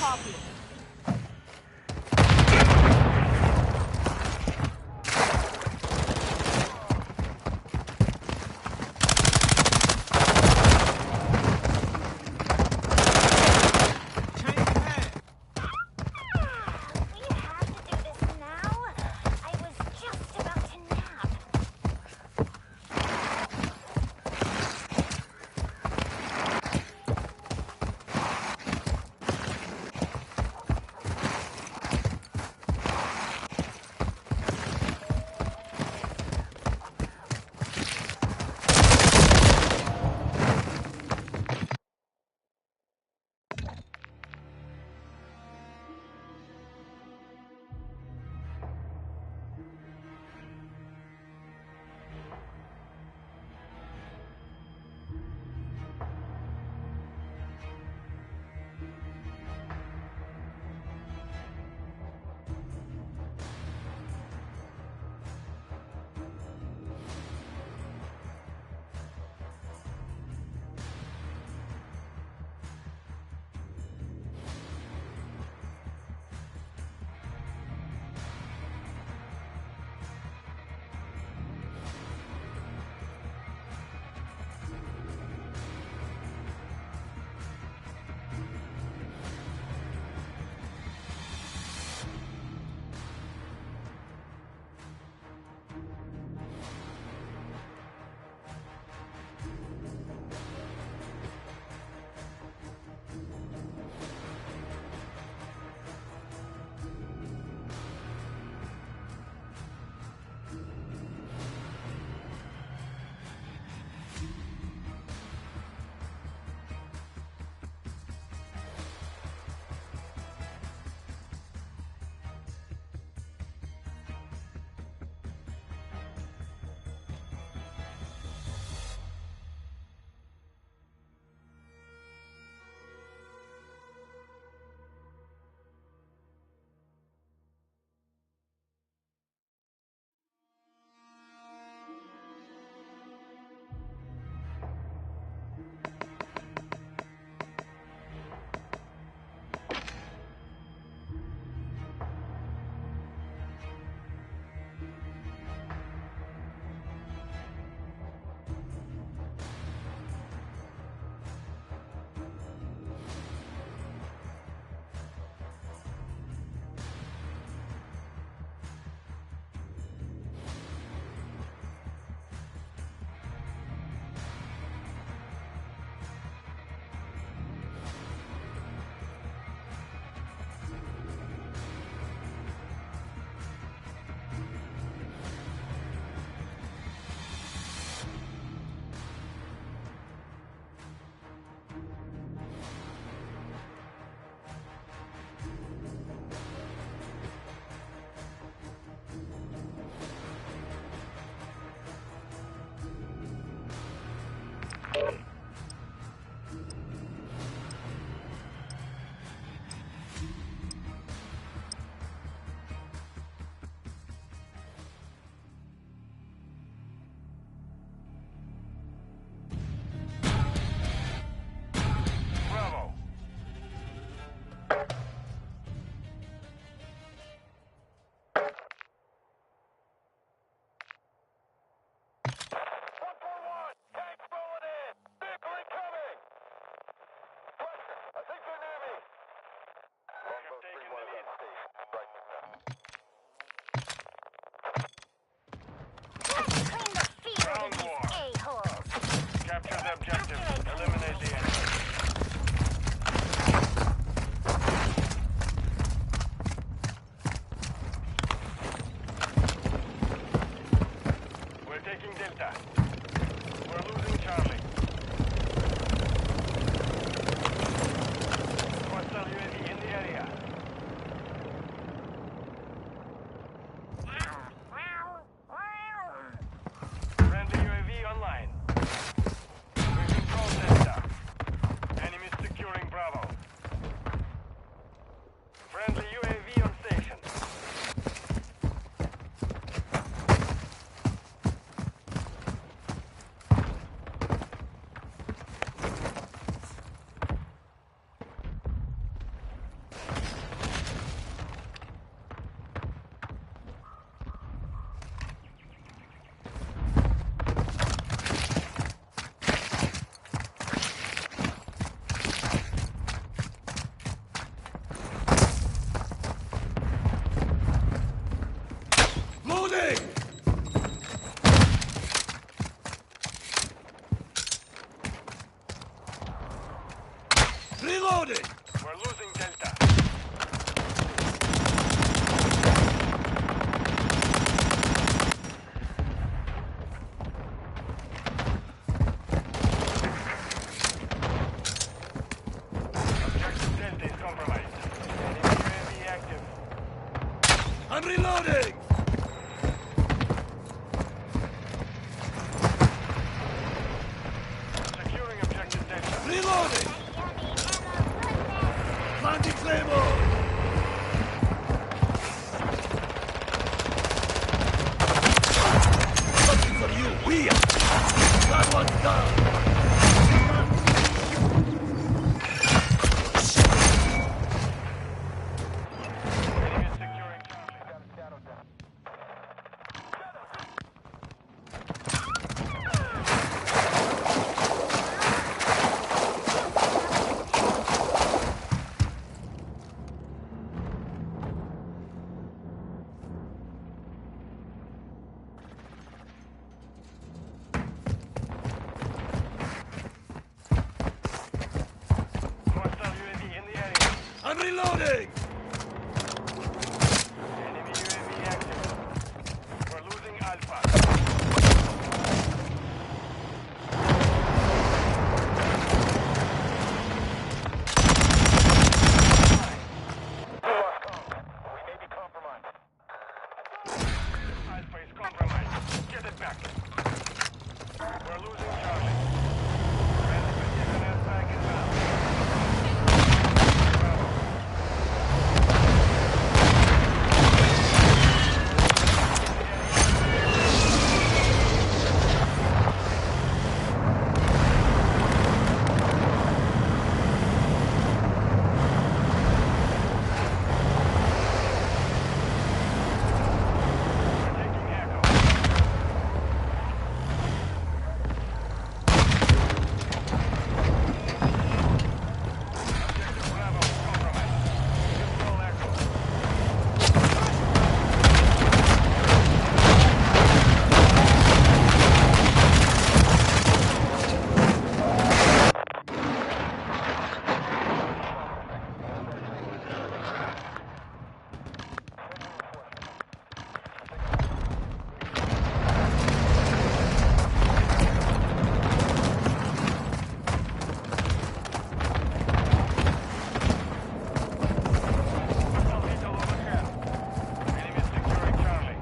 Copy. reloading! We're losing Delta. Objective Delta is compromised. Enemy UAV active. I'm reloading! Securing objective Delta. Reloading! Planting Claymore! Something for you, we are! That one's down! Enemy is securing Charlie. Hostile UAV in the area. I'm reloading! Enemy UAV active. We're losing Alpha. We may be compromised. Alpha is compromised. Get it back. We're losing Charlie. Friendly precision airstrike inbound. Bravo. We're taking Echo. Objective Bravo compromised. Control Echo. Hostile vehicle overhead. Enemy is securing Charlie.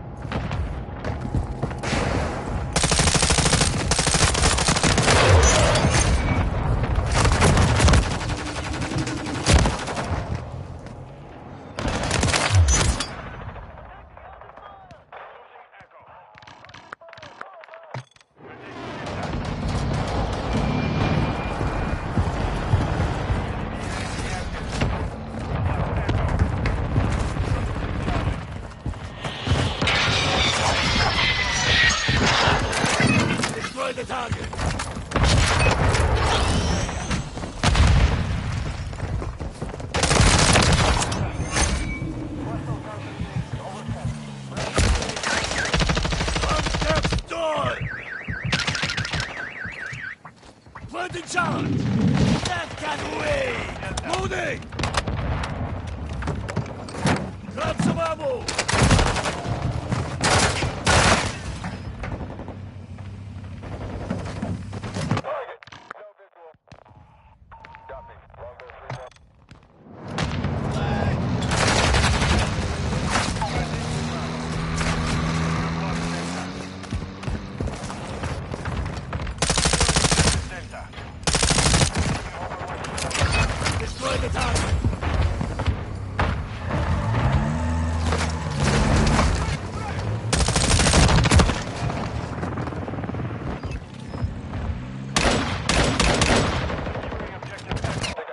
Losing Echo. We're taking Delta. Destroy the target! One step door! Planting charge! That can wait! Loading! Grab some ammo! Delta. Destroy the target! Securing objective Echo.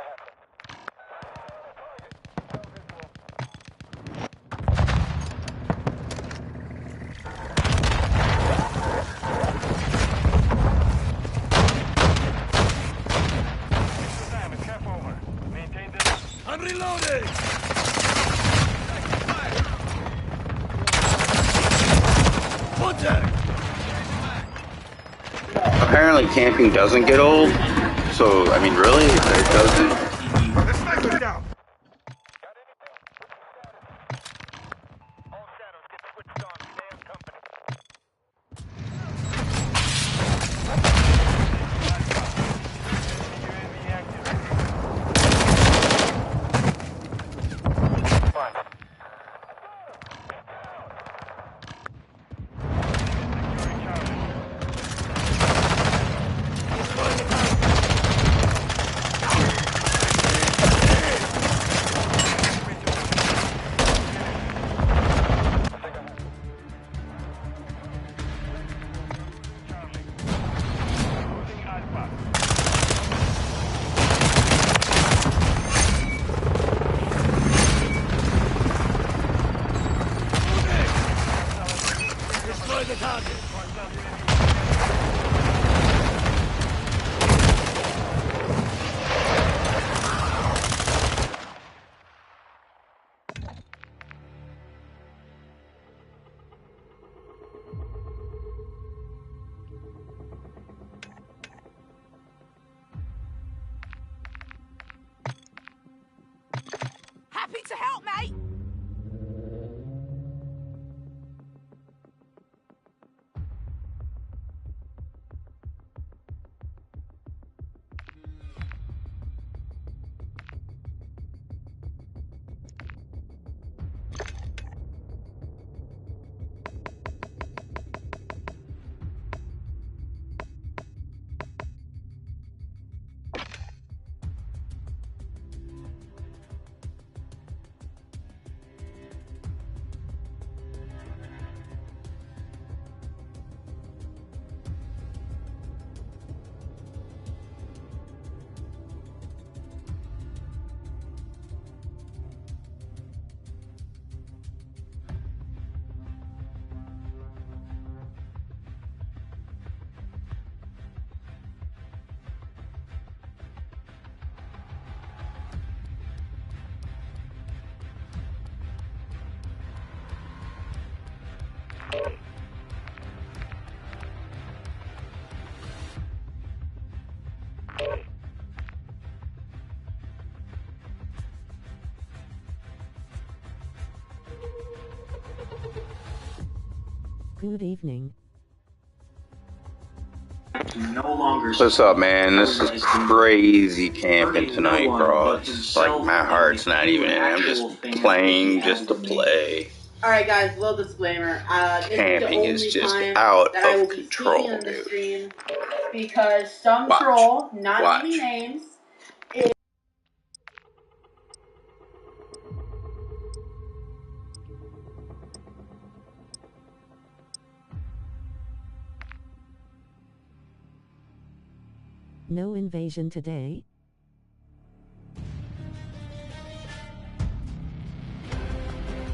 Extra time, it's half over. Maintain the I'm reloading! Contact! Apparently camping doesn't get old, so, I mean, really? It doesn't? Sniper down! All shadows get switched on. Stay in company. UAV active. Fine. Securing Charlie. Charlie. Losing Alpha. Destroy the target! Happy to help, mate! Good evening. No longer. What's up, man? This is crazy camping tonight, bro. It's like my heart's not even in it. I'm just playing just to play. Alright guys, little disclaimer. Camping is just out of control, on the dude. stream because some Watch. troll, not Watch. naming names, No invasion today.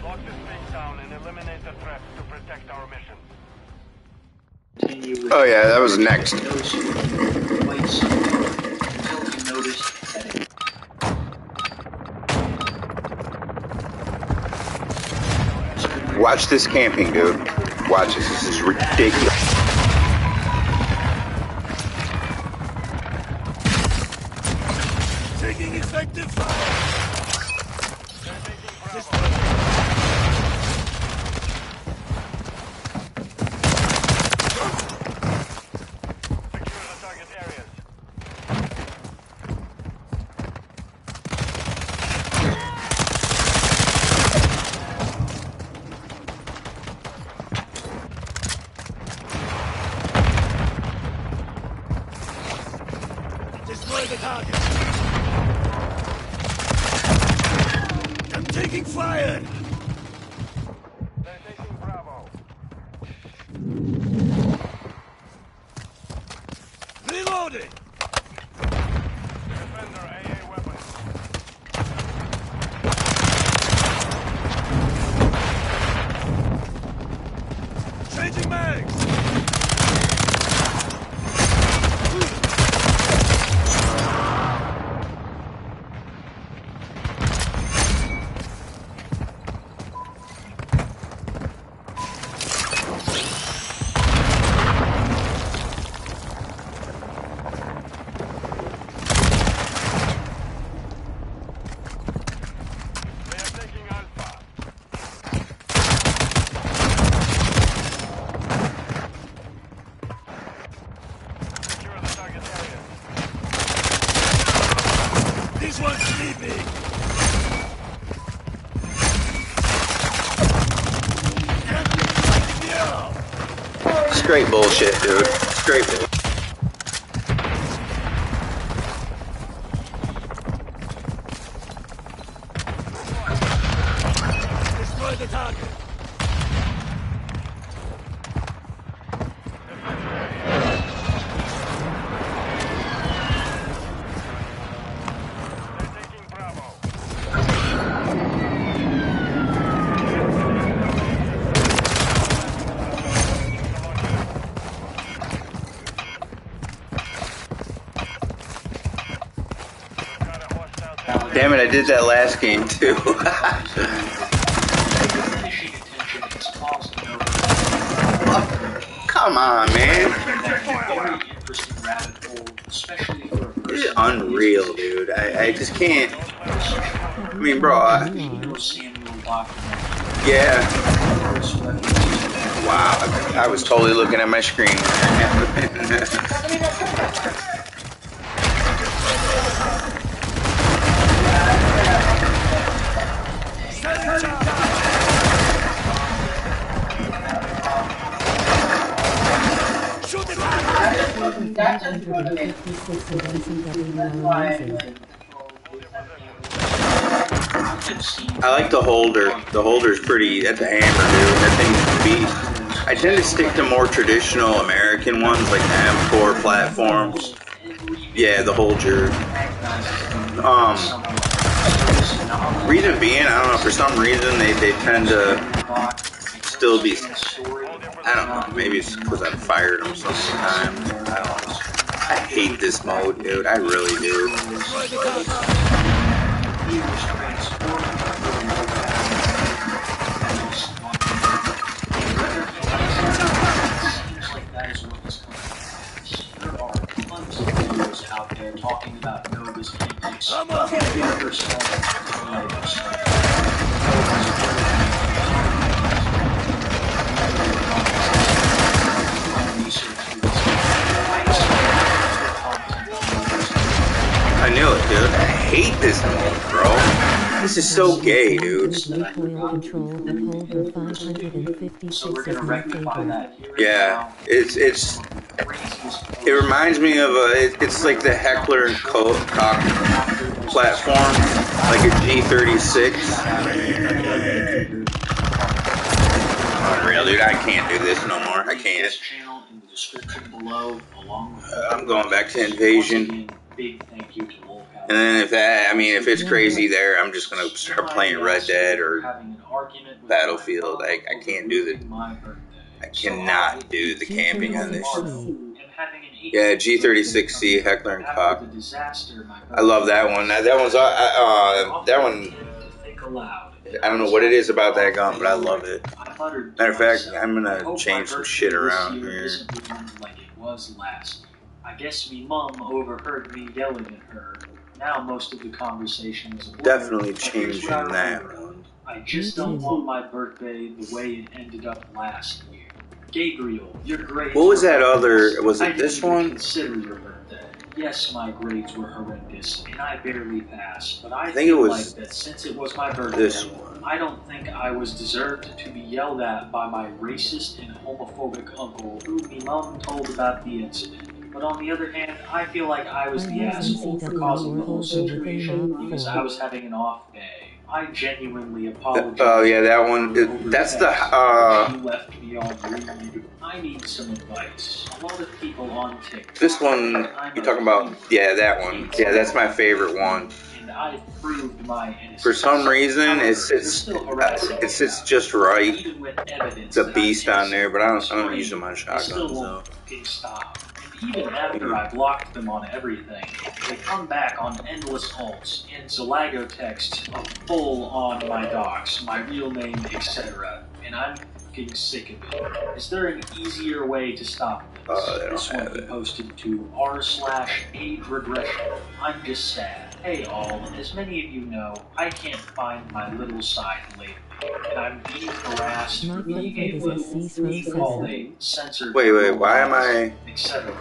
Lock this place down and eliminate the threats to protect our mission. Continue with Oh yeah, that was next. those who wait until you notice that it Watch this camping, dude. Watch this. This is ridiculous. Taking effective fire! They're taking Bravo. Destroy Secure the target areas. Destroy the target! I'm taking fire! They're taking Bravo. Reloading! Defender AA weapons. Changing mags! This one's sleeping. Straight bullshit, dude. Straight bullshit. Destroy the target. They're taking Bravo. Got a hostile down. Damn it, I did that last game too. Finishing attention is caused no Come on, man. very interesting rabbit hole, especially for a This is person unreal, dude. I just can't. I mean, bro, Samuel document. yeah. Wow, I was totally looking at my screen. Shoot it! That just motivates me. 156 of NCW That's why I using. like I like the holder. The holder's pretty. That's a hammer, dude. That thing's beast. I tend to stick to more traditional American ones like the M4 platforms. Yeah, the holder. Reason being, I don't know. For some reason, they tend to still be. I don't know. Maybe it's because I've fired them so many times. I don't know. I hate this mode, dude. I really do. Out there talking about Nova's antics. Come on! I knew it, dude. I hate this mode, bro. This is so gay, dude. Recoil control with holder 556 So we're is gonna my rectify favorite. that here. Yeah, it reminds me of it's like the Heckler and Koch platform, like a G36. Unreal, dude. I can't do this no more. I can't. Channel in the description below, along with I'm going back to Invasion. big thank you to Wolfhound. And then if it's crazy there, I'm just gonna start playing Red Dead or Battlefield. I can't do I cannot do the camping on this. Yeah, G36C, Heckler and Koch. I love that one. That one's that one. I don't know what it is about that gun, but I love it. Matter of fact, I'm gonna change some shit around here. Like it was last. I guess me mum overheard me yelling at her. Now most of the conversation is a blur. Definitely changing that one. I just don't want my birthday the way it ended up last year. Gabriel, your grades. What was that were other? Was I it this didn't even one? consider your birthday. Yes, my grades were horrendous, and I barely passed. But I think feel it was like that since it was my birthday, this one. I don't think I was deserved to be yelled at by my racist and homophobic uncle, who me mom told about the incident. But on the other hand, I feel like I was the asshole for causing the whole situation because I was having an off day. I genuinely apologize. Oh yeah, that one. That's the. You left me on read. I need some advice. A lot of people on TikTok. This one you're talking about? Yeah, that one. Yeah, that's my favorite one. And I proved my innocence. For some reason, it's just right. Even with evidence It's a that beast I'm on there, but I don't innocent, use them on they shotguns still though. won't fucking stop. And even after I blocked them on everything, they come back on endless alts in Zalago text, full on my docs, my real name, etc. And I'm fucking sick of it. Is there an easier way to stop this? They don't This one have he it. posted to r/aid regression. I'm just sad. Hey all, as many of you know, I can't find my little side lately. And I'm being harassed My for being favorite a is little SC called Throw a censored Wait, why am I? etc.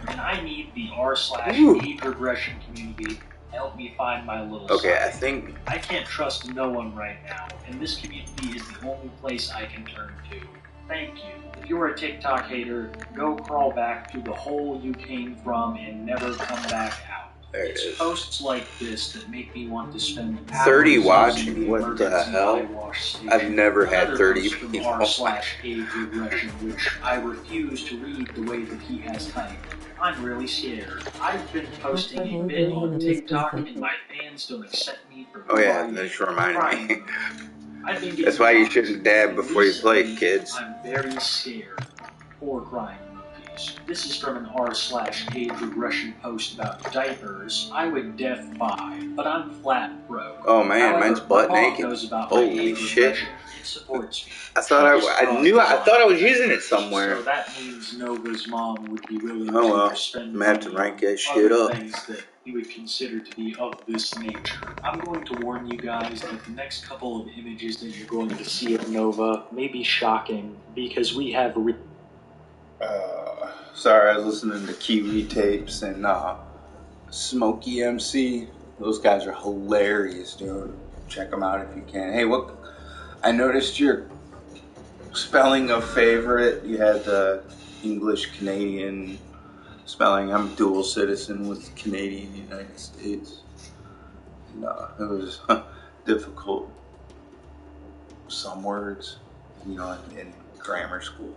And I need the r/aid regression community help me find my little Okay, son. I think... I can't trust no one right now, and this community is the only place I can turn to. Thank you. If you're a TikTok hater, go crawl back to the hole you came from and never come back out. There it It's is. posts like this that make me want to spend hours 30 using watching? What the emergency hell? eye wash station. I've never had Another 30 post from people. r/age regression, which I refuse to read the way that he has typed. I'm really scared. I've been posting a bit on TikTok and my fans don't accept me for who Oh yeah, I am. that just reminded me. I've been getting That's why you comments, shouldn't dab before you play, recently, kids. I'm very scared. Poor crying monkeys. This is from an r/age regression post about diapers. I would def buy, but I'm flat broke. Oh man, However, mine's butt my mom naked. knows about my Holy age shit. regression and supports me. I thought I thought I was using it somewhere. So that means Nova's mom would be willing Oh well, to spend I'm gonna have to money rank on that shit other up. things that you would consider to be of this nature. I'm going to warn you guys that the next couple of images that you're going to see of Nova may be shocking because we have Sorry, I was listening to Kiwi Tapes and Smokey MC. Those guys are hilarious, dude. Check them out if you can. Hey, what? I noticed your spelling of favorite. You had the English Canadian spelling. I'm a dual citizen with Canadian and United States. No, it was difficult. Some words, you know, in grammar school.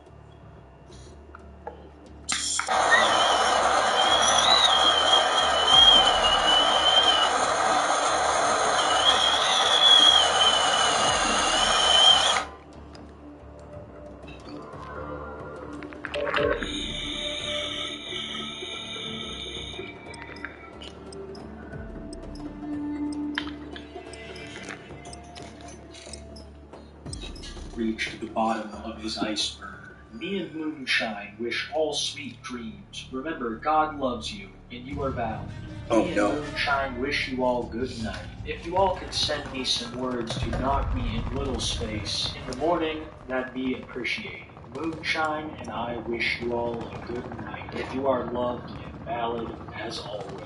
reached the bottom of his iceberg. Me and Moonshine wish all sweet dreams. Remember, God loves you, and you are valued. Oh, Me and no. Moonshine wish you all good night. If you all could send me some words to knock me in little space in the morning, that'd be appreciated. Moonshine and I wish you all a good night. If you are loved and valid as always.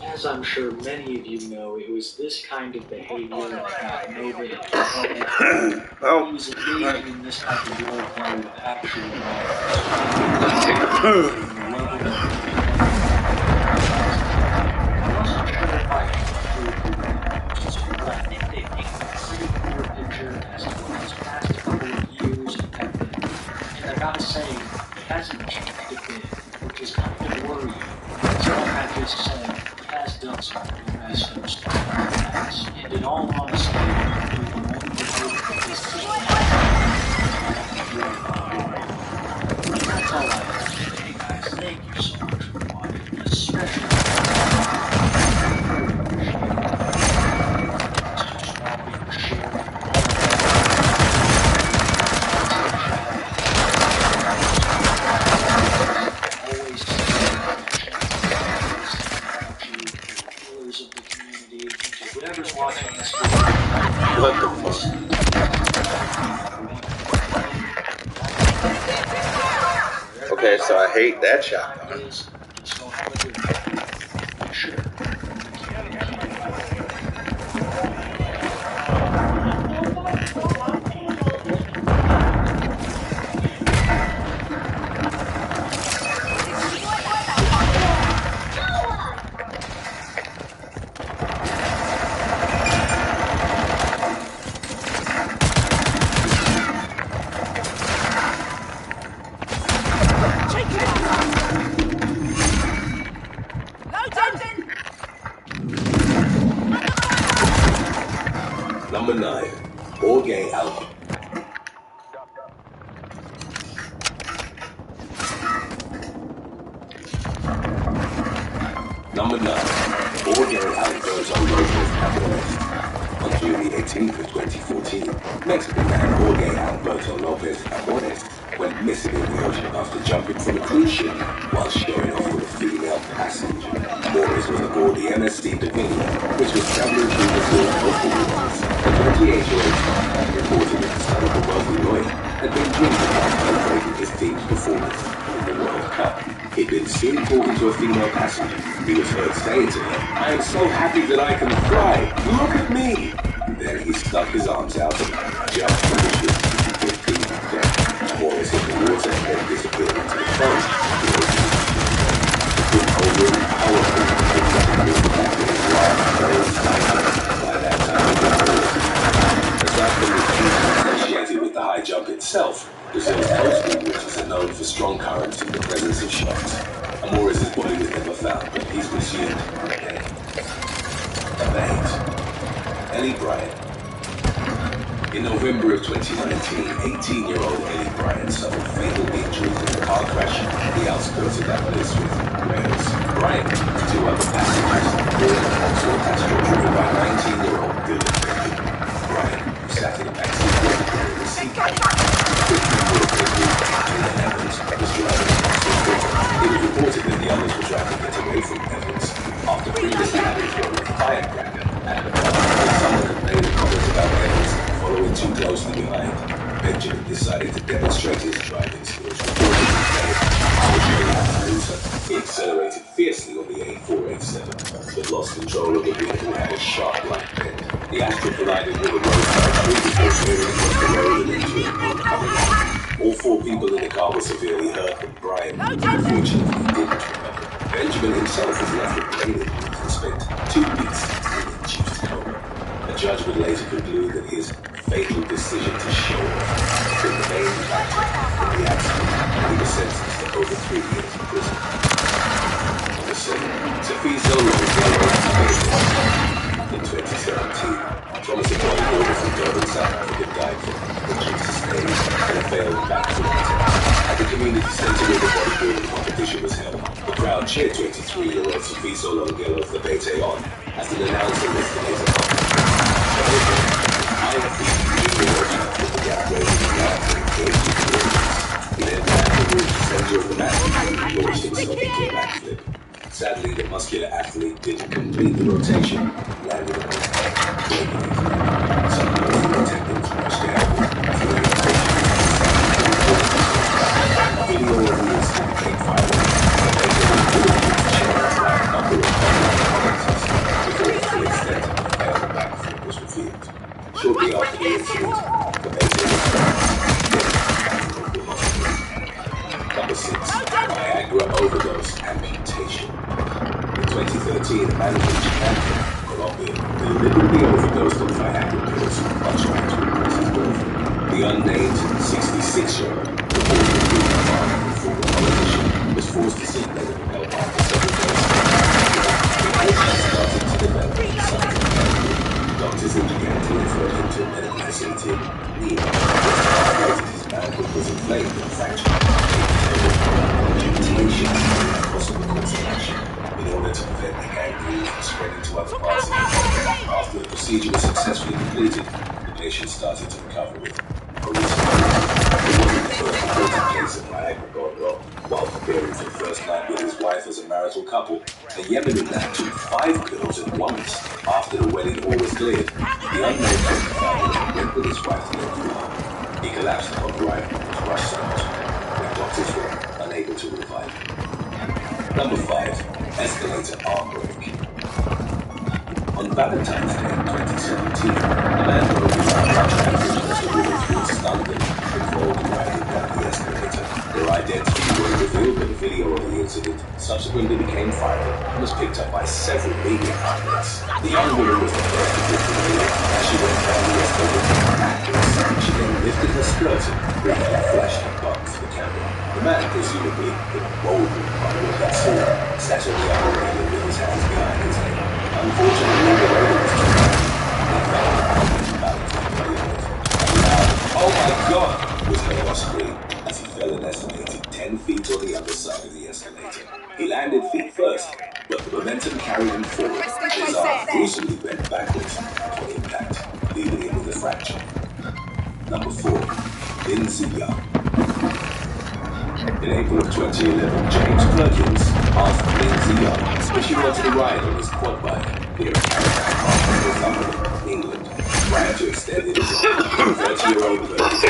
As I'm sure many of you know, it was this kind of behavior that got Nova into trouble. Oh. He was engaging in this type of role play with actual I wasn't sure if I should include the videos, but I think they paint a pretty clear picture as to what his past couple of years have been. And I gotta say, he hasn't changed a bit, which is kind of worrying. So like I just said, he has done some pretty messed up stuff in the past. And in all honesty, we can only hope that this is that's all I have to say, guys. Thank you so much for watching, especially whoever's watching this video. What the fuck? Okay, so I hate that shotgun. Number 9. All gang out. Number 9. All gang outbursts on locals capitalized. On June the 18th of 2014, Mexican man Jorge Alberto Lopez Amores went missing in the ocean after jumping from a cruise ship while showing off with a female passenger. Amores was aboard the MSC Divina, which was traveling through the Gulf of the waters. A 28-year-old man reported that the son of a wealthy lawyer had been drinking while celebrating his team's performance in the World Cup. He'd been soon pulled into a female passenger. He was heard saying to her, "I am so happy that I can fly. Look at me." Then he stuck his arms out and jumped from the ship to 15 feet down. Morris hit the water and then disappeared into the forest. The overly powerful was back in his large barrel sniper. By that time, he was aside from his team associated with the high jump itself, Brazil's coastal waters are known for strong currents and the presence of sharks. Morris's body was never found, but he's presumed dead. Number 8. Ellie Bryant. In November of 2019, 18-year-old Ellie Bryant suffered fatal injuries in a car crash at the outskirts of Aberystwyth, Wales. Bryant and 2 other passengers were in a Vauxhall Astra driven by 19-year-old Dylan Benjamin. Bryant, who sat in the backseat with the seat, it was reported that the others were trying to get away from Evans after previously having thrown a firecracker at the car. Someone had made a comment about Evans following too closely behind. Benjamin decided to demonstrate his driving skills. He accelerated fiercely on the A487, but lost control of the vehicle and had a sharp right bend. The Astra collided with a roadside tree before veering across the road and into an oncoming line. All 4 people in the car were severely hurt, but Brian unfortunately didn't recover. Benjamin himself was left with brain injuries and spent 2 weeks in an induced coma. A judge would later conclude that his fatal decision to show off had been the main factor in the accident, and he was sentenced to over 3 years in prison. Number 7. Sophie Zolo's in 2017, Thomas a bodybuilder from Durban, South Africa, died from injuries sustained in a failed backflip attempt. At the community centre where the bodybuilding competition was held, the crowd cheered 23-year-old Sophie Zolo for Bete on as an announcer listed his I have been with the gap raising the gap and engaged in the audience. He then ran the room to the centre of the mat and launched himself into a backflip. Sadly, the muscular athlete didn't complete the rotation and landed on his head, breaking his neck. Some local attendants rushed to help him as the rotation a video of the incident became viral, and later reported shared by a number of commentators before the full extent of the failed backflip was revealed. Shortly after the incident, the Bete was found dead at the local hospital. Number 6. Viagra overdose amputation. In 2013, a man from CAMPIN, Colombia, deliberately overdosed on Viagra pills while trying to impress his girlfriend. The unnamed 66-year-old, reportedly being a father and former politician, was forced to seek medical help after several days. The patient started to develop signs of cancer. Doctors then began to refer him to a medical facility in Lima. His manhood was inflamed and fractured. Amputation is a possible course of action in order to prevent the gangrene from spreading to other parts of the body. After the procedure was successfully completed, the patient started to recover with police. It wasn't the first reported case of Viagra gone wrong. While preparing for the first night with his wife as a marital couple, a Yemeni man took 5 pills at once. After the wedding hall was cleared, the unnamed man found that he went with his wife to the ER. He collapsed upon arrival and was rushed to the hospital, where doctors were unable to revive him. Number 5. Escalator arm break. On Valentine's Day 2017, a man broke his arm by trying to cross the river towards London involved in riding down the escalator. Their identities were revealed, but the video of the incident subsequently became viral and was picked up by several media outlets. The young woman was the first to get the video as she went down the escalator backwards. She then lifted her skirt and briefly flashed her bum for the camera. The man, presumably emboldened by what he saw, sat on the upper railing with his hands behind his head. Unfortunately, the railing was too high. He fell balance on the railing. And now, "Oh my God!" was heard off screen as he fell an estimated 10 feet on the other side of the escalator. He landed feet first, but the momentum carried him forward. His arm gruesomely bent backwards upon impact, leaving him with a fracture. Number 4. Lindsay Young. In April of 2011, James Perkins asked Lindsay Young if she wanted to ride on his quad bike near a caravan park in Northumberland, England. Prior to extending his 30-year-old Perkins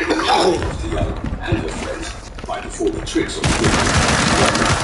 to Young and her friends by performing tricks on the witness.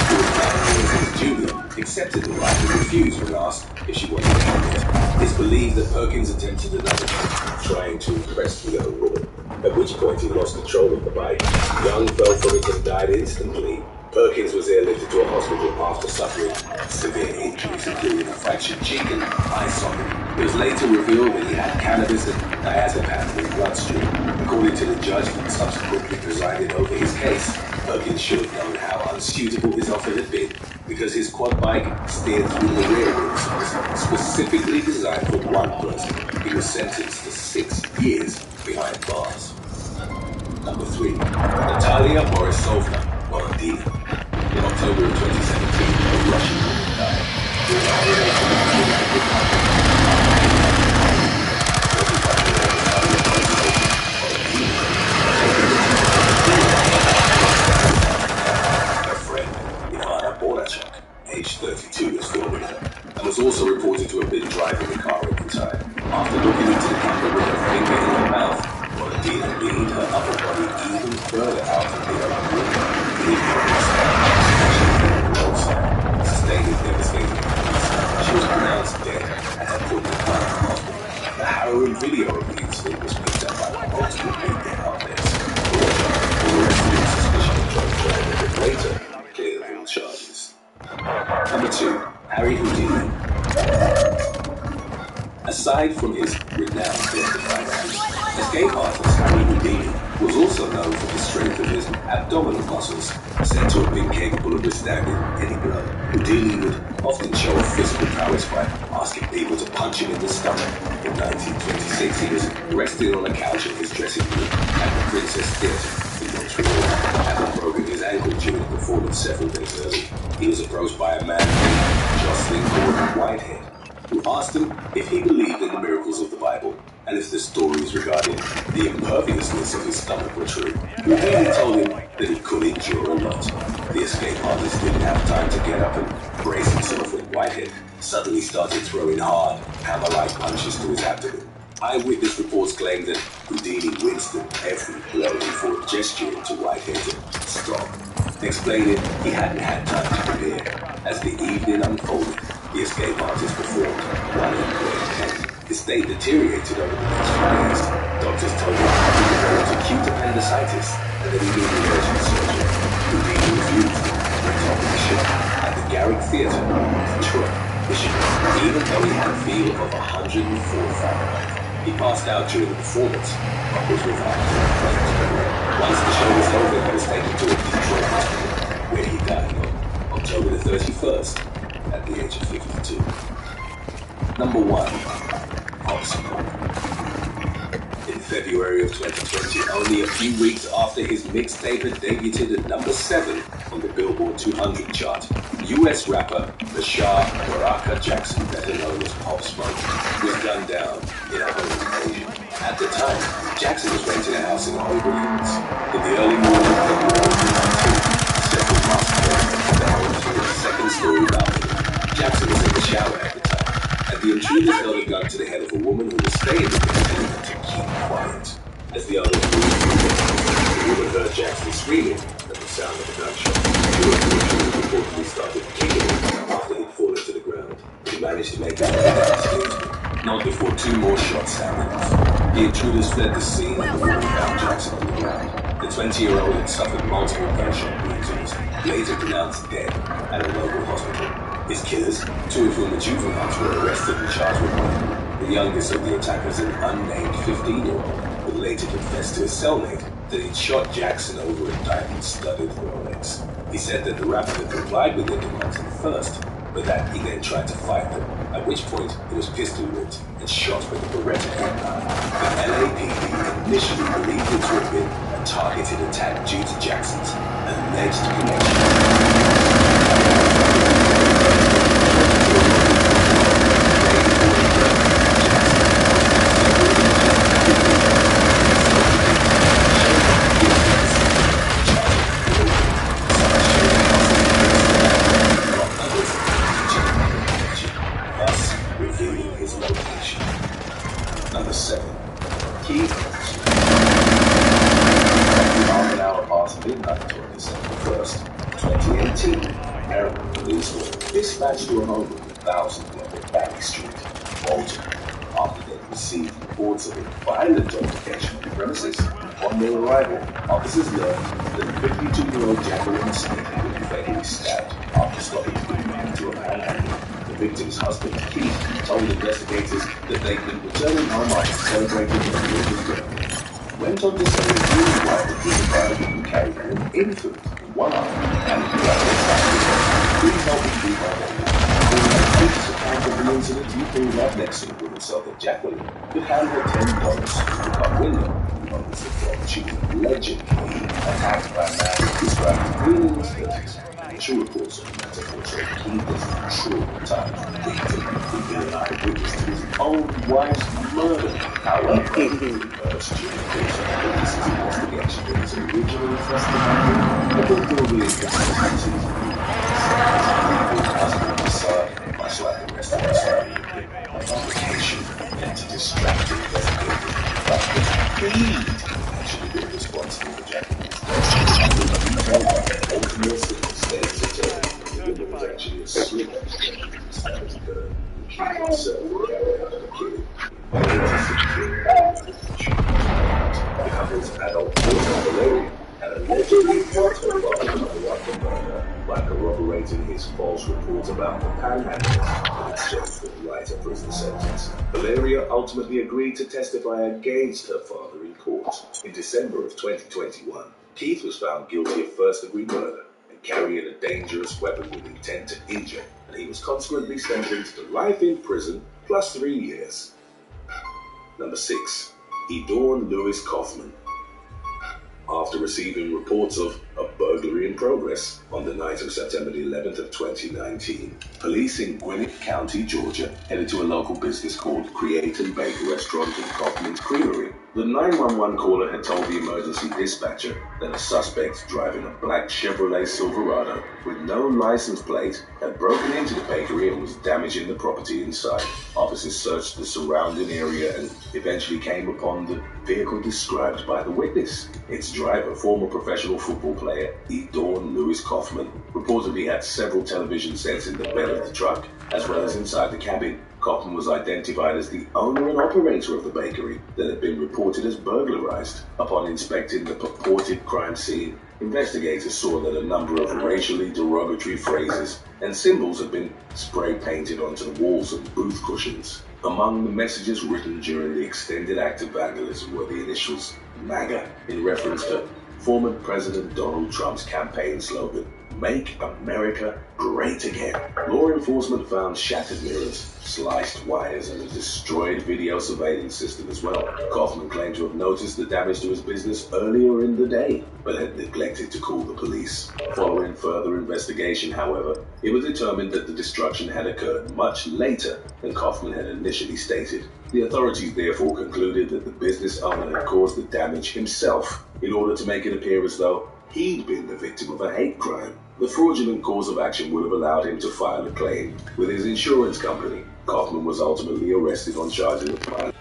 Who was now known as his junior, accepted the ride and refused when asked if she wanted to help it. It's believed that Perkins attempted another trick, trying to impress the young woman, at which point he lost control of the bike. Young fell from it and died instantly. Perkins was airlifted to a hospital after suffering severe injuries, including a fractured cheek and eye socket. It was later revealed that he had cannabis and diazepam in his bloodstream. According to the judge that subsequently presided over his case, Perkins should have known how unsuitable his offer had been, because his quad bike steered through the rear wheels and was specifically designed for one person. He was sentenced to 6 years behind bars. Number 3. Natalia Borisovna Borodina. In October of 2017, a Russian woman died. During a holiday to the Dominican Republic. 45-year-old Natalia Borisovna Borodina her friend, Ivana Borachuk, aged 32, was filming her, and was also reported to have been driving the car at the time. After looking into the camera with her finger in her mouth, Borodina leaned her upper body even further out of the open window, leaving her on the roadside. Sustained a devastating injuries, she was pronounced dead and had put the car in the hospital. The harrowing video of the incident was picked up by multiple media outlets. Borachuk was arrested on suspicion of drug driving, but later cleared of all charges. Number 2. Harry Houdini. Aside from his renowned collective finance, escape artist Harry Houdini was also known for the strength of his abdominal muscles, said to have been capable of withstanding any blow. Houdini would often show off physical prowess by asking people to punch him in the stomach. In 1926, he was arrested on a couch in his dressing room at the Princess Theatre in Montreal, having broken his ankle during a performance several days earlier. He was approached by a man named Jocelyn Gordon Whitehead, who asked him if he believed in the miracles of the Bible and if the stories regarding the imperviousness of his stomach were true. Houdini told him that he could endure a lot. The escape artist didn't have time to get up and brace himself when Whitehead suddenly started throwing hard, hammer-like punches to his abdomen. Eyewitness reports claim that Houdini winced at every blow before gesturing to Whitehead to stop, explaining he hadn't had time to prepare. As the evening unfolded, the escape artist performed one in great pain. His state deteriorated over the next few days. Doctors told him he developed acute appendicitis and that he needed urgent surgery. Houdini refused and went on the show at the Garrick Theatre in Detroit, Michigan, even though he had a fever of 104 Fahrenheit. He passed out during the performance, but was revived. Once the show was over, he was taken to a Detroit hospital, where he died on October the 31st at the age of 52. Number 1. Pop Smoke. In February of 2020, only a few weeks after his mixtape had debuted at number 7 on the Billboard 200 chart, US rapper Bashar Baraka Jackson, better known as Pop Smoke, was gunned down in a home invasion. At the time, Jackson was renting a house in Hollywood Hills. In the early morning of February 2022, several months ago, the home was a second-story balcony. Jackson was in the shower at the time, and the intruders held a gun to the head of a woman who was staying with them, telling her to keep quiet. As the others moved through the woman heard Jackson screaming at the sound of a gunshot. The intruders reportedly started kicking him after he'd fallen to the ground. He managed to make out that not before 2 more shots sounded off. The intruders fled the scene and the woman found Jackson on the ground. The 20-year-old had suffered multiple gunshot wounds and was later pronounced dead at a local hospital. His killers, 2 of whom were juveniles, were arrested and charged with murder. The youngest of the attackers, an unnamed 15-year-old, would later confess to his cellmate that he'd shot Jackson over a diamond-studded Rolex. He said that the rapper had complied with their demands at first, but that he then tried to fight them, at which point he was pistol-whipped and shot with a Beretta handgun. The LAPD initially believed it to have been a targeted attack due to Jackson's alleged connection. Number 7. Key half an hour past midnight on this dispatched to a home of 1,000 block of Barry Street, Bolton, after they received reports of a violent altercation on the premises. On their arrival, officers learned that the 52-year-old Jacqueline Smith had been fatally stabbed after stopping to give money to a manhandler. The victim's husband, Keith, told investigators that they'd been returning home after celebrating their daughter's birthday. Went on to say that he and his wife had driven by a woman carrying an infant in one arm and the other side. Please help me keep my baby. According to Keith's account of the incident, he pulled up next to the woman so that Jacqueline could hand her $10 through the car window. Moments later, she was allegedly attacked by a man who described as being in his 30s. Initial reports of the matter portrayed Keith as a traumatized victim who'd been an eyewitness to his own wife's murder. However, he urged during the course of the police's investigation that his original testimony had been filled with inconsistencies. His husband decided, much like the rest of us, a publication meant to distract investigators, but he actually been responsible for Jackie's death. Told by the Baltimore City State's attorney that the woman was actually a slipper when the stabbing occurred. Keith himself carried out the killing. The couple's adult daughter, Valeria, had allegedly helped her father cover up the murder by corroborating his false reports about the panhandlers in exchange for the lighter prison sentence. Valeria ultimately agreed to testify against her father in court. In December of 2021, Keith was found guilty of first-degree murder and carrying a dangerous weapon with intent to injure, and he was consequently sentenced to life in prison plus 3 years. Number 6. Edorn Lewis Kaufman. After receiving reports of a burglary in progress on the night of September the 11th of 2019, police in Gwinnett County, Georgia, headed to a local business called Create and Bake Restaurant in Kaufman's Creamery. The 911 caller had told the emergency dispatcher that a suspect driving a black Chevrolet Silverado with no license plate had broken into the bakery and was damaging the property inside. Officers searched the surrounding area and eventually came upon the vehicle described by the witness. Its driver, former professional football player Edorn Lewis Kaufman, reportedly had several television sets in the bed of the truck, as well as inside the cabin. Kaufman was identified as the owner and operator of the bakery that had been reported as burglarized. Upon inspecting the purported crime scene, investigators saw that a number of racially derogatory phrases and symbols had been spray painted onto the walls and booth cushions. Among the messages written during the extended act of vandalism were the initials MAGA, in reference to former President Donald Trump's campaign slogan, "Make America Great Again." Law enforcement found shattered mirrors, sliced wires, and a destroyed video surveillance system as well. Kaufman claimed to have noticed the damage to his business earlier in the day, but had neglected to call the police. Following further investigation, however, it was determined that the destruction had occurred much later than Kaufman had initially stated. The authorities therefore concluded that the business owner had caused the damage himself in order to make it appear as though he'd been the victim of a hate crime. The fraudulent cause of action would have allowed him to file a claim with his insurance company. Kaufman was ultimately arrested on charges of violence.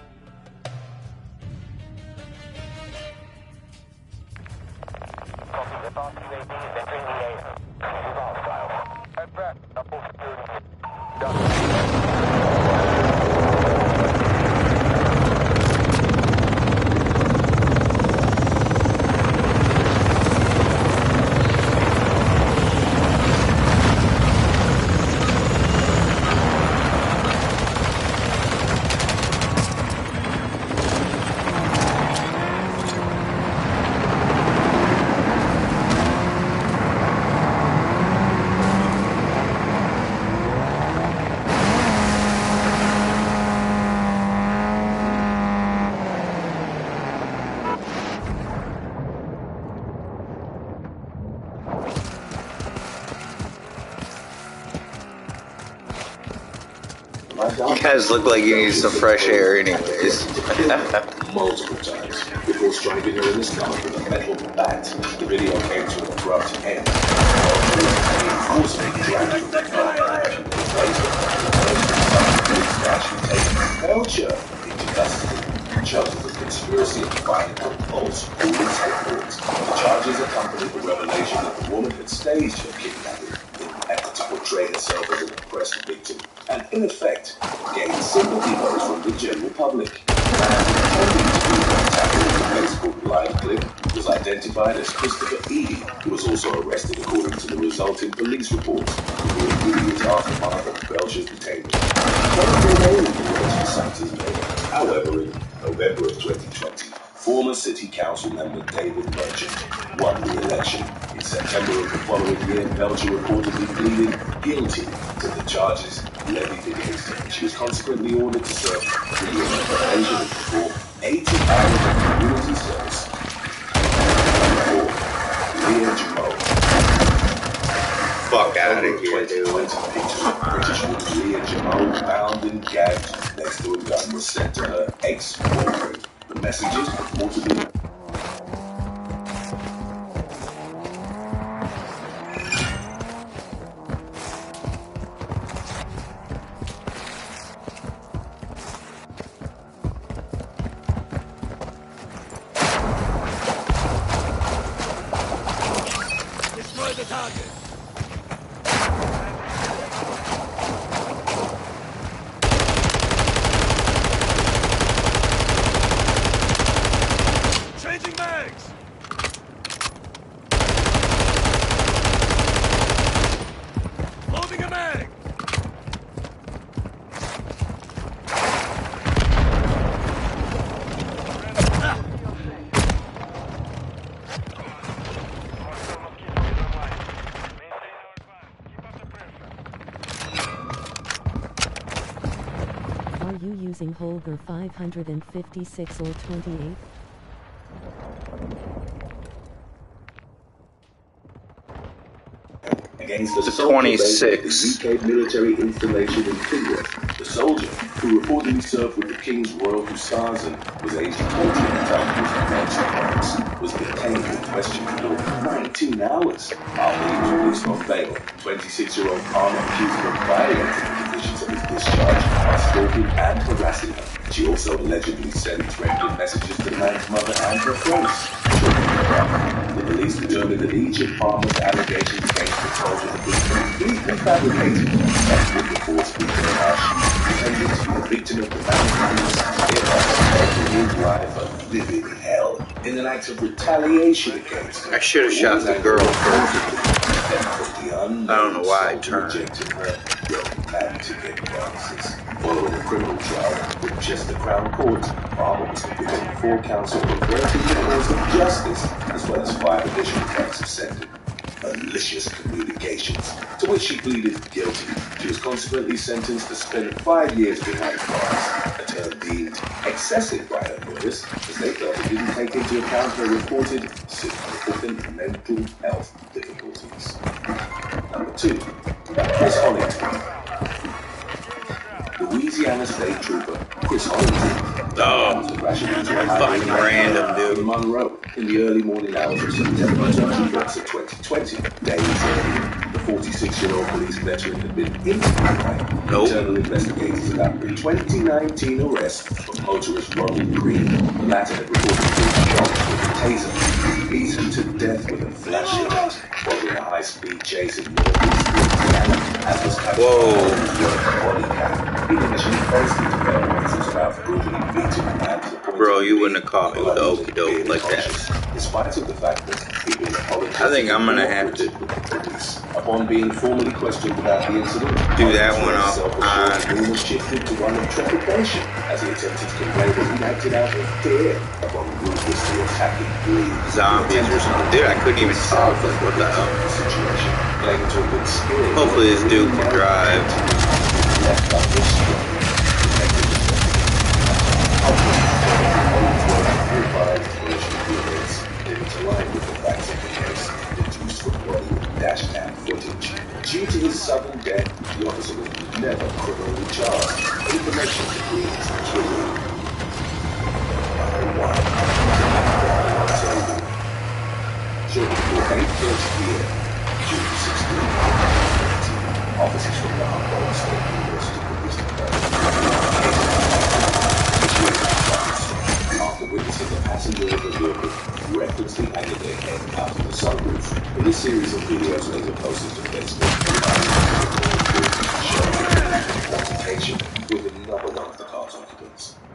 You guys look like you need some fresh air anyways. Multiple times before striking her in the stomach with a metal bat. The video came to an abrupt end. Forcibly dragged from the car. Actually taken Belcher into custody. Charges of conspiracy and filing for false police reports. The charges accompanied the revelation that the woman had staged her kidnapping in at the time. portray herself as an oppressed victim and, in effect, gain sympathy votes from the general public. The Facebook Live clip was identified as Christopher Eady, who was also arrested according to the resulting police reports in the immediate aftermath of Belcher's detainment. However, in November of 2020, former City Council member David Merchant won the election. In September of the following year, Belcher reportedly pleaded guilty to the charges levied against her. She was consequently ordered to serve 3 years of probation and perform 80 hours of community service. Leah Jamal. Fuck out of here, dude. British woman Leah Jamal, bound and gagged next to a gun, was sent to her ex-boyfriend. The messages purportedly Destroy the target. Changing mags. Loading a mag. Are you using Holger 556 or 28? against the The soldier 26. the UK military installation in Finland. The soldier, who reportedly served with the King's Royal Hussars and was aged 20 at the time of his mention points, was detained and questioned for 19 hours after he was released on bail. 26-year-old Palmer accused him of violating the conditions of his discharge by stalking and harassing her. She also allegedly sent threatening messages to the man's mother and her friends. The police determined that each of Palmer's allegations against the soldier had been completely fabricated and would the force be harsh. Pretending to be the victim of the man's violence, thereby making his life a living hell in an act of retaliation against her. I should have shot the girl first. I don't know why I turned. Following a criminal trial with Chester Crown Court, Palmer was convicted of 4 counts of perverting the cause of justice, as well as 5 additional counts of sending malicious communications, to which she pleaded guilty. She was consequently sentenced to spend 5 years behind bars, a term deemed excessive by her lawyers, as they felt it didn't take into account her reported significant mental health difficulties. Number 2, Chris Hollington. Louisiana State Trooper Chris Hollington. Fucking random, dude. In Monroe, in the early morning hours of September 21st of 2020, days earlier, the 46-year-old police veteran had been interviewed by internal investigators about the 2019 arrest of motorist Ronald Green. The latter had reportedly been shot with a taser, beaten to death with a flashlight, following a high-speed chase in Northeast Louisiana, as was captured by body cam. He initially faced into bail because he was about to brutally beaten and to the point Bro, you wouldn't have caught me with the okie doke like that. Despite of the fact that he was apologetic. I think I'm gonna have to upon being formally questioned about the incident, do that one off on shifted to one of trepidation as he attempted to convey that he acted out of fear upon ruthlessly attacking zombies or something. Dude, I couldn't even talk. Like, what the hell? Hopefully this dude can drive. Due to his sudden death, the officer was never criminally charged. Information degrees killing. Shortly before 8:30 p.m., June 16, officers from the Humboldt State University released after witnessing the passenger of the vehicle recklessly angle their head out of the sunroof. In a series of videos later posted to Facebook,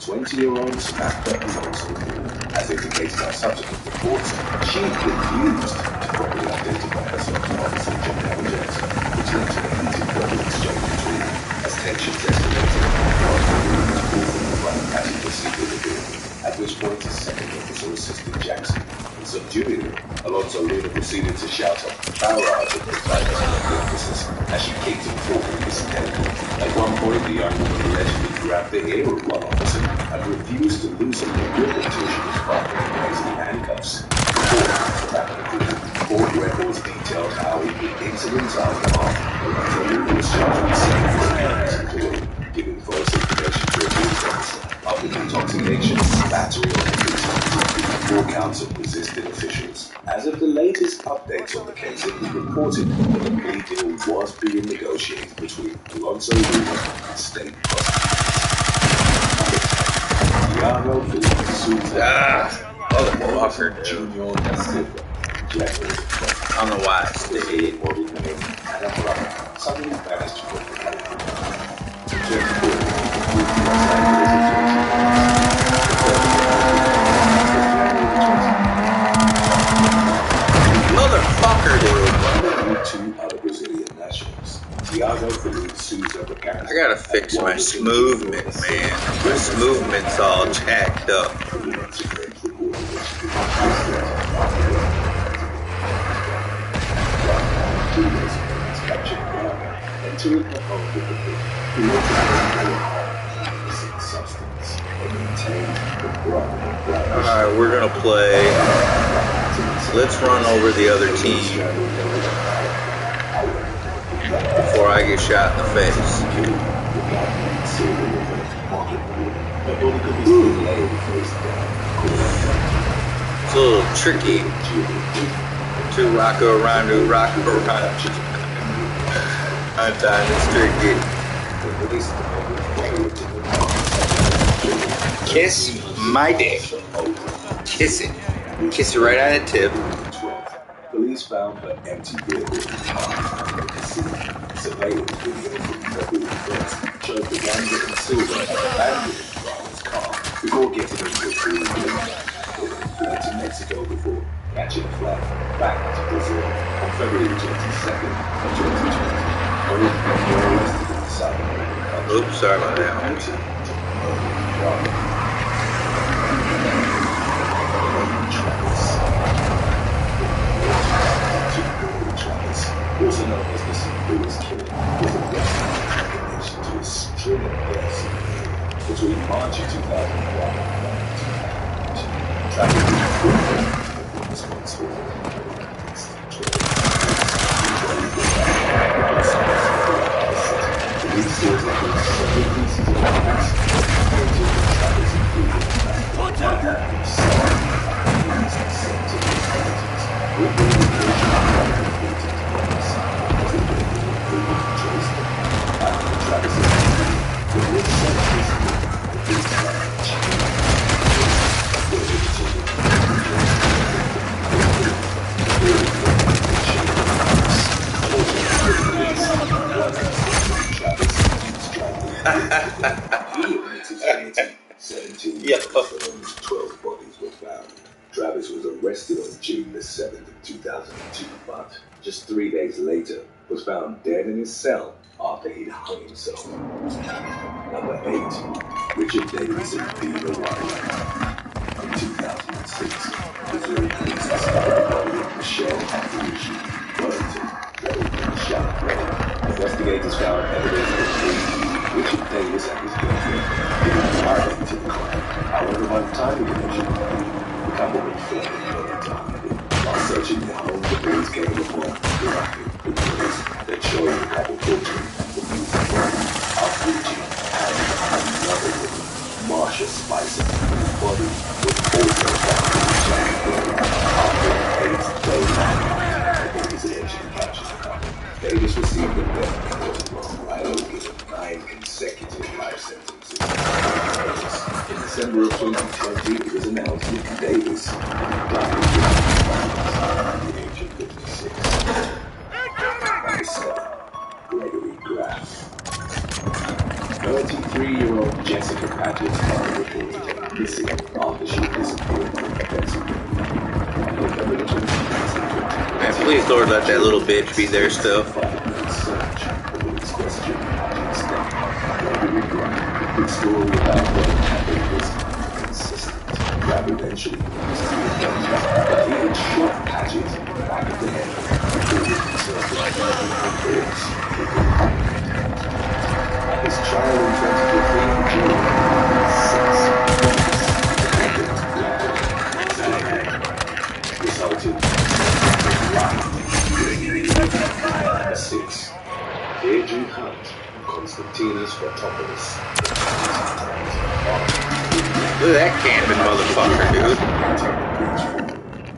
20-year-old Samantha Alonso. As indicated by subsequent reports, she refused to properly identify herself to Officer John Hamilton, which led to a heated verbal exchange between them. As tensions escalated, Alonso was pulled from the front passenger seat of the vehicle, at which point a second officer assisted Jackson. In subduing him, Alonso Luna proceeded to shout a barrage of indictments on the officers as she kicked him forward hysterically. At one point, the young woman allegedly grabbed the ear of one officer and refused to loosen the grip until she was properly placed in handcuffs. Court records detailed how in the incident's aftermath, Alonso Luna was charged with second-degree crimes, including giving false information to a police officer, public intoxication, battery on the police, 4 counts of resisting officials. As of the latest updates on the case, it was reported that a plea deal was being negotiated between Alonso Luna and state prosecutors. Thiago Felipe Souza, motherfucker, dude. Junior da Silva, January I don't know why I the stayed. alien model named Adam Rock suddenly vanished from the California. Motherfucker, dude. 2 other Brazilian nationals, Thiago Felipe Souza. I gotta fix my movement, man. My movement's all jacked up. Alright, we're gonna play. Let's run over the other team before I get shot in the face. It's a little tricky to rock around. Sometimes it's tricky. Kiss my dick. Kiss it. Kiss it right on the tip. Police found an empty vehicle parked under the scene. Surveillance video from February 1st showed the gangster and Silver abandoning the driver's car before getting into a cruise They fled to Mexico before catching a flight back to Brazil on February 22nd of 2020. All of them were arrested in the South American country. Oops, sorry about that. Also known as the St. Louis Killer, was arrested in connection to a string of deaths between March of 2001 and 2002. Traffic was responsible for police stores include several pieces of evidence into the traffic Yeah. 12 bodies were found. Travis was arrested on June the 7th of 2002, but just 3 days later was found dead in his cell after he'd hung himself. Number 8, Richard Davidson Beaver Wildlife. In 2006, Missouri police discovered the body of Michelle Apparici Wellington, very shot. Investigators found evidence that Richard Davis and his girlfriend didn't party to the crime. However, by the time of the initial the couple had fled in time. While searching their home, the police came upon interactive reports that showed the couple torturing the music outreaching and another woman, Marsha Spicer, whose body was also found in the jacket. After an 8-day man, the police eventually captured the couple. Davis received the death penalty while Rilo given 9 consecutive life sentences. In December of 2020, it was announced that Davis died at the age of 56. Number 7, Gregory Graff. 33-year-old Jessica Paget's car reported missing after she disappeared from Pennsylvania. On November 20, Man, please, Lord, let that little bitch be there still. search for the question Patrick's death. The story about what happened was inconsistent. Grab eventually was to revenge, but he had shot Paget back of the head, including himself with thoughts. At his trial in 2015, the jury found 6 resulting in 6. Deirdre Hunt and Constantinos Fotopoulos. Look at that camping motherfucker, dude.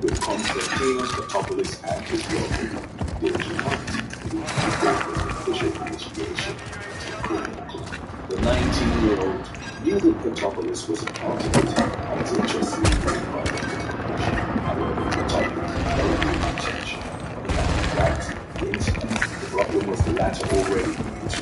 With Constantinos Fotopoulos and his girlfriend, Deirdre Hunt, who reported official initiation into the criminal club. The 19-year-old knew that Fotopoulos was a part of it and was interested in being part of the operation. However, Fotopoulos paid no attention. In fact, the problem was the latter already began to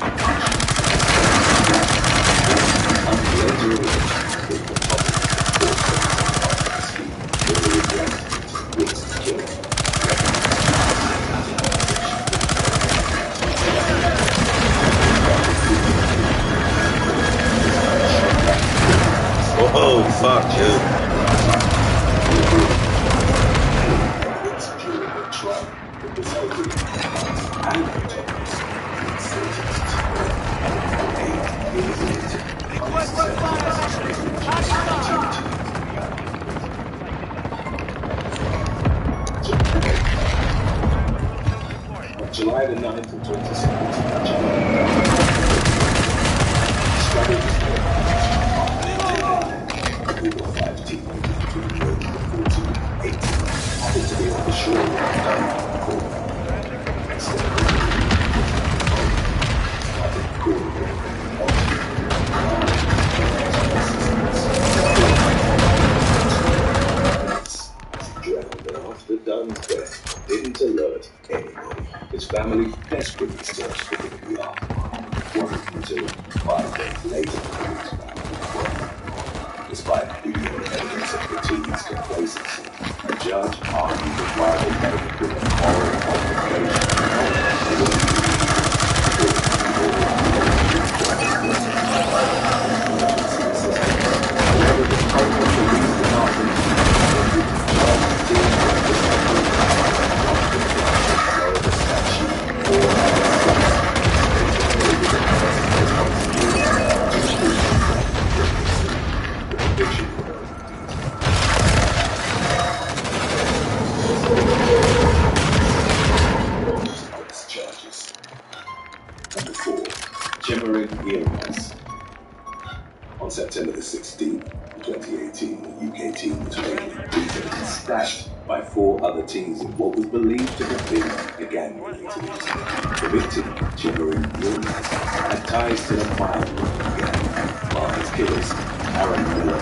Oh, fuck, dude. On July the 9th of 2017, Google 5 teenagers between the ages of 14 and 18 happened to be on the shore of the corner. Instead of drowned off the Dunn's death didn't alert anybody. His family desperately searched for him in the aftermath. Wasn't until 5 days later that he was found. Despite video evidence of the team's complacency, the judge argued that while they may have been a moral obligation, on September the 16th, 2018, the UK team was fatally beaten and stashed by 4 other teams in what was believed to have been a gang-related incident. The victim, Jimmering Williams, had ties to the firewood gang, while his killers, Aaron Miller,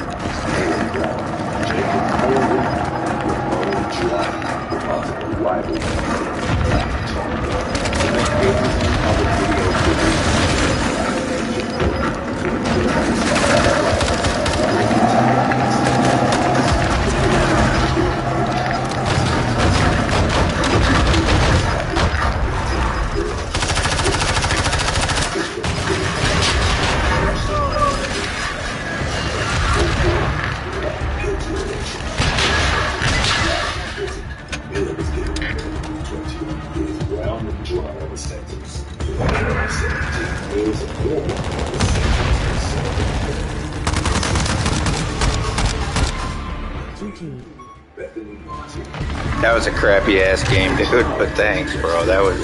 Alan Brown, Jacob Holden, and Ramon Juan, were part of a rival gang. The investigators uncovered video footage That was a crappy ass game, dude, but thanks, bro. That was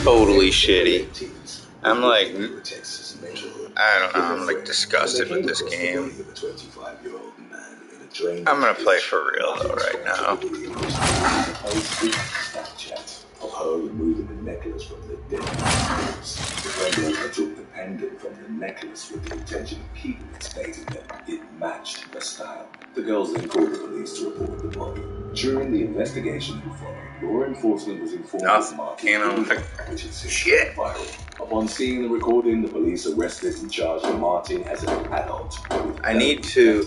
totally shitty. I'm like, I don't know, I'm like disgusted with this game. I'm gonna play for real though right now. Of her removing the necklace from the dead man's The granddaughter took the pendant from the necklace with the intention of keeping it, stating that it matched her style. The girls then called the police to report the body. During the investigation that followed, law enforcement was informed of Mark's which had since gone viral. Upon seeing the recording, the police arrested and charged Martin as an adult. I need to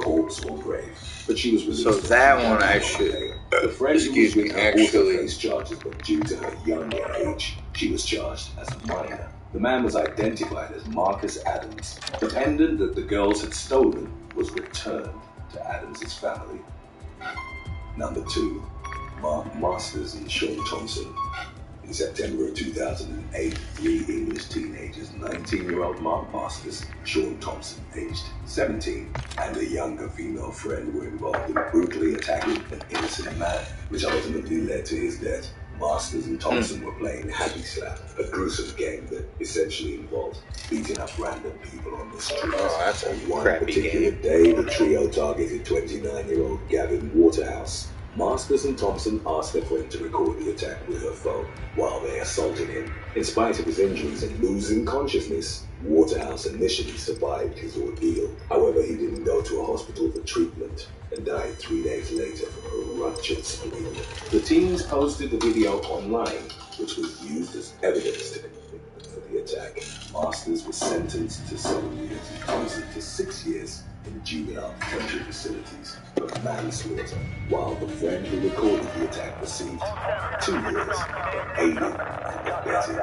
corpse or grave. But she was released. So that one I should. The friend Excuse me, also actually. faced charges, but due to her young age, she was charged as a minor. The man was identified as Marcus Adams. The pendant that the girls had stolen was returned to Adams's family. Number 2, Mark Masters and Sean Thompson. In September of 2008, 3 English teenagers, 19-year-old Mark Masters, Sean Thompson, aged 17, and a younger female friend were involved in brutally attacking an innocent man, which ultimately led to his death. Masters and Thompson were playing Happy Slap, a gruesome game that essentially involved beating up random people on the streets. Oh, that's a On one crappy particular game. day, the trio targeted 29-year-old Gavin Waterhouse. Masters and Thompson asked their friend to record the attack with her phone while they assaulted him. In spite of his injuries and losing consciousness, Waterhouse initially survived his ordeal. However, he didn't go to a hospital for treatment and died 3 days later from a ruptured spleen. The teens posted the video online, which was used as evidence to convict them for the attack. Masters was sentenced to 7 years and Thompson to 6 years in juvenile detention facilities for manslaughter, while the friend who recorded the attack received 2 years for aiding and abetting.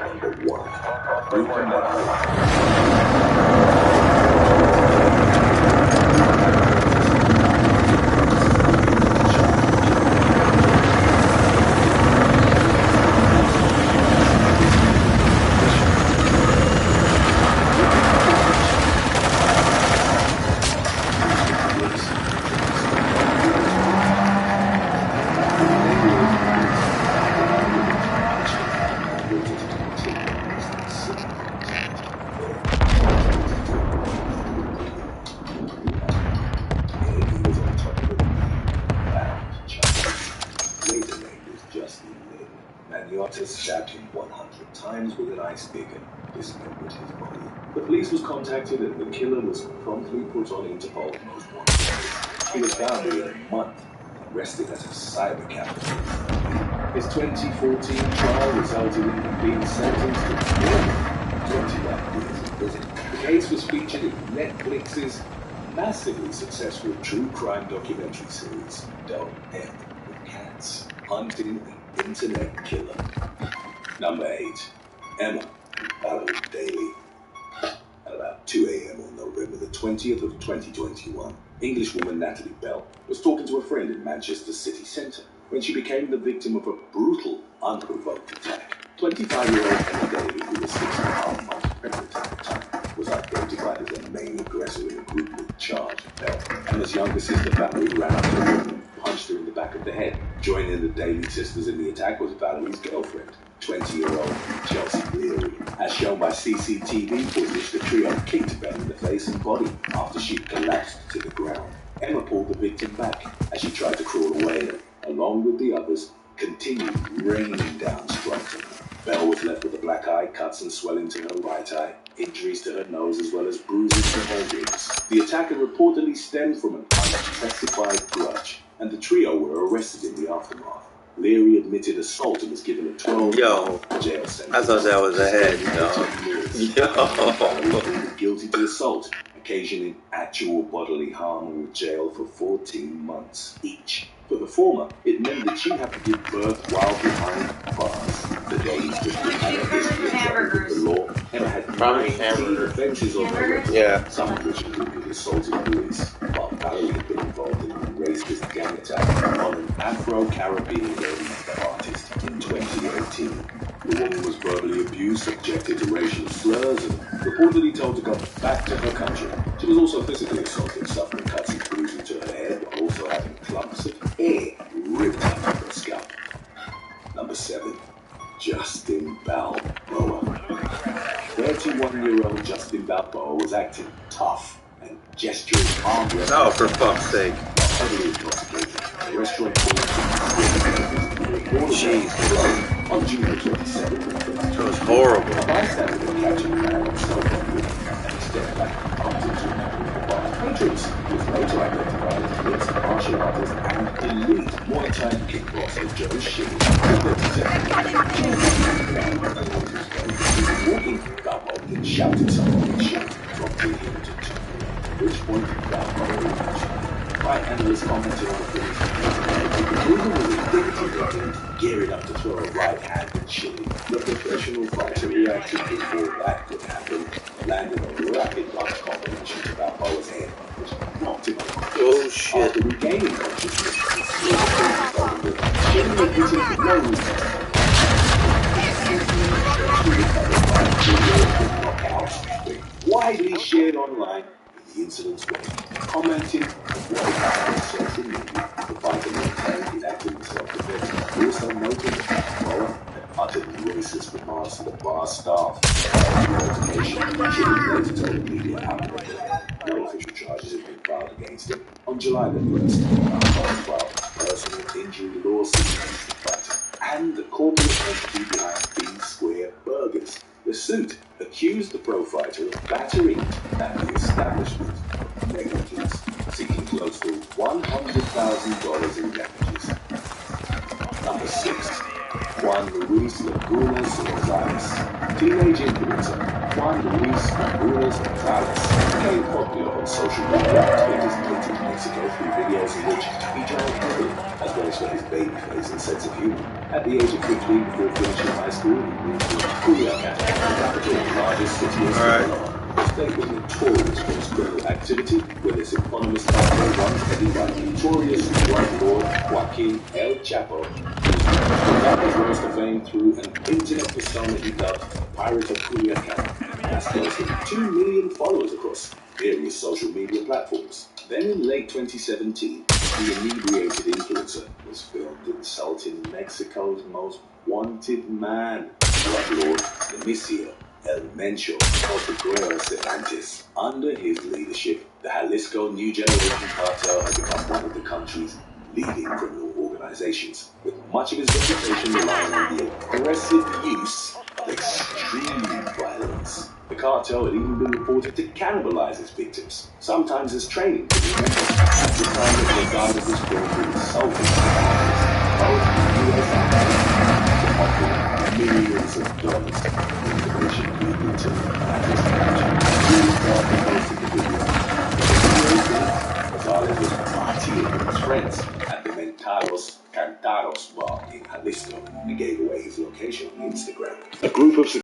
Number 1, Open That stabbed him 100 times with an ice pick and dismembered his body. The police was contacted and the killer was promptly put on Interpol's most wanted list. He was found within a month and arrested as a cyber criminal. His 2014 trial resulted in him being sentenced to 21 years in prison. The case was featured in Netflix's massively successful true crime documentary series, Don't End with Cats, Hunting an Internet Killer. Number 8, Emma Valerie Daly. At about 2 a.m. on November the 20th of 2021, Englishwoman Natalie Bell was talking to a friend in Manchester city centre when she became the victim of a brutal, unprovoked attack. 25-year-old Emma Daly, who was 6.5 months pregnant at the time, was identified as the main aggressor in a group that charged Bell. Emma's younger sister Valerie ran up to the woman and punched her in the back of the head. Joining the Daly sisters in the attack was Valerie's girlfriend, 20-year-old Chelsea Leary. As shown by CCTV footage, the trio kicked Bell in the face and body after she collapsed to the ground. Emma pulled the victim back as she tried to crawl away and, along with the others, continued raining down strikes on her. Bell was left with a black eye, cuts and swelling to her right eye, injuries to her nose as well as bruises to her ribs. The attack had reportedly stemmed from an unspecified grudge, and the trio were arrested in the aftermath. Leary admitted assault and was given a 12-month jail sentence. I thought that was a head, Valerie pleaded guilty to assault, occasioning actual bodily harm, and was jailed for 14 months each. For the former, it meant that she'd have to give birth while behind bars. The Days just had a history of trouble with the law. Emma had 19 offences on her record, some of which included assaulting police, while Valerie had been involved in a racist gang attack on an Afro-Caribbean lady artist in 2018. The woman was verbally abused, subjected to racial slurs, and reportedly told to go back to her country. She was also physically assaulted, suffering cuts and bruises to her head, while also having clumps of hair ripped out of her scalp. Number 7, Justin Balboa. 31-year-old Justin Balboa was acting tough and gesturing arm wrestling. Oh, for fuck's sake. Heavily intoxicated. The restaurant Jesus. On June 27th, It was horrible. a bystander was catching the man on cell phone and he stepped back and bumped into him in the bar. troops. He was later identified as mixed martial artist and elite Muay Thai kickboxer Joe Sheen. Walking, Gumbo then shouted something in Sheen, prompting him to turn around, at which point Gumbo reached. Fight analysts commented on the footage. The movement was indicative of him gearing up to throw a right hand at Sheen. The professional fighter reacted before that could happen, landing a rapid punch combination to Balboa's head, which knocked him unconscious. Oh shit. After regaining consciousness, Sheen had hitting blows. Widely shared online, the incidents were commented on what happened on social media. The fighter maintained his acting in self-defense. He also noted that Balboa had uttered racist remarks to the bar staff. After the altercation, Sheen later told the media outlet that no official charges had been filed against him. On July the 1st, Balboa filed a personal injury lawsuit against the fighter and the corporate entity behind B Square Burgers. The suit accused the pro fighter of battering at the establishment of negligence, seeking close to $100,000 in damages. Number 6. Juan Luis Lagunas Rosales. Teenage influencer Juan Luis Lagunas Rosales became popular on social media in his native Mexico through videos in which he drank heavily, as well as for his baby face and sense of humor. At the age of 15, before finishing high school, he moved to Culiacan, the capital and largest city in Sinaloa. The state was notorious for its criminal activity, with its eponymous cartel runs headed by the notorious drug lord Joaquin El Chapo. He rose to fame through an internet persona he dubbed Pirate of Culiacan, and has close to 2 million followers across various social media platforms. Then in late 2017, the inebriated influencer was filmed insulting Mexico's most wanted man, drug lord Benicio El Mencho Oteguera Cervantes. Under his leadership, the Jalisco New Generation Cartel had become one of the country's leading criminal organizations, with much of his reputation relying on the aggressive use of extreme violence. The cartel had even been reported to cannibalize its victims, sometimes as training for new members. At the time that the regarded this film for insulting both U.S. and offering millions of dollars in information leading to Atlas Really felt the most of the video. Rosales was partying with his friends at the Mentados Cantaros bar in Jalisco and gave away his location on Instagram. A group of